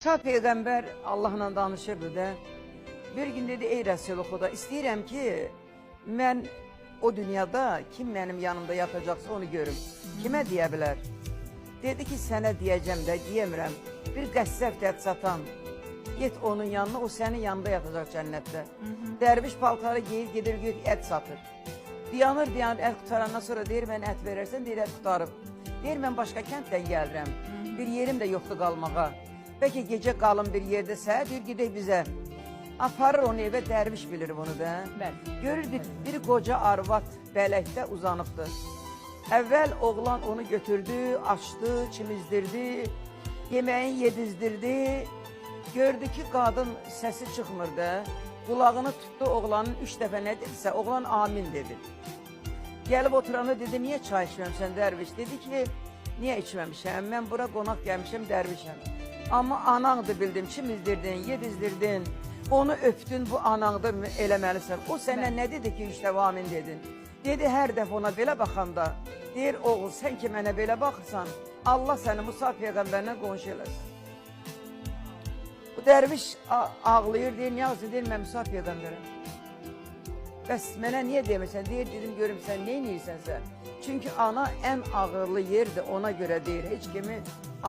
Ta Peyğəmbər Allahla danışırdı da. Bir gün dedi, ey Rəsul Xuda, istəyirəm ki, mən o dünyada kim mənim yanımda yatacaqsa onu görüm. Kimə deyə bilər? Dedi ki, sənə deyəcəm də, deyemirəm. Bir qəssəb dət satan, get onun yanına, o sənin yanında yatacaq cənnətdə. Dərviş paltarı geyir, gedir, ət satır. Dayanır, ət qutarandan sonra deyir, mən ət verərsən, deyir, ət qutarıb. Deyir, mən başqa kənddən gəlirəm, bir yerim də yoxdur qalmağa. Bəlkə gecə qalın bir yerdəsə, deyir, gedək bizə. Aparır onu evə, dərviş bilir bunu da. Görür, bir qoca arvad bələkdə uzanıbdır. Əvvəl oğlan onu götürdü, açdı, çimizdirdi, yeməyin yedizdirdi. Gördü ki, qadın səsi çıxmırdı. Qulağını tutdu, oğlanın 3 dəfə nə dedirsə, oğlan amin dedi. Gəlib oturanda dedi, niyə çay içməmişsən dərviş? Dedi ki, niyə içməmişəm? Mən bura qonaq gəlmişəm, dərvişəm. Amma anandı bildim, çimizdirdin, yedizdirdin, onu öpdün, bu anandı eləməlisən. O sənə nə dedi ki, 3 dəfə amin dedin? Dedi, hər dəfə ona belə baxanda, deyir, oğul, sən ki mənə belə baxırsan, Allah səni Musa Peyğəmbərlə qonşu eləsin. Bu dərviş ağlayır, deyir, niyə ağzı, deyir, mən Musa Peyğəmbərəm. Bəs mənə niyə demirsən? Deyir, dedim, görüm sən, nə edirsən sən? Çünki ana ən ağırlı yerdir, ona görə deyir, heç kimi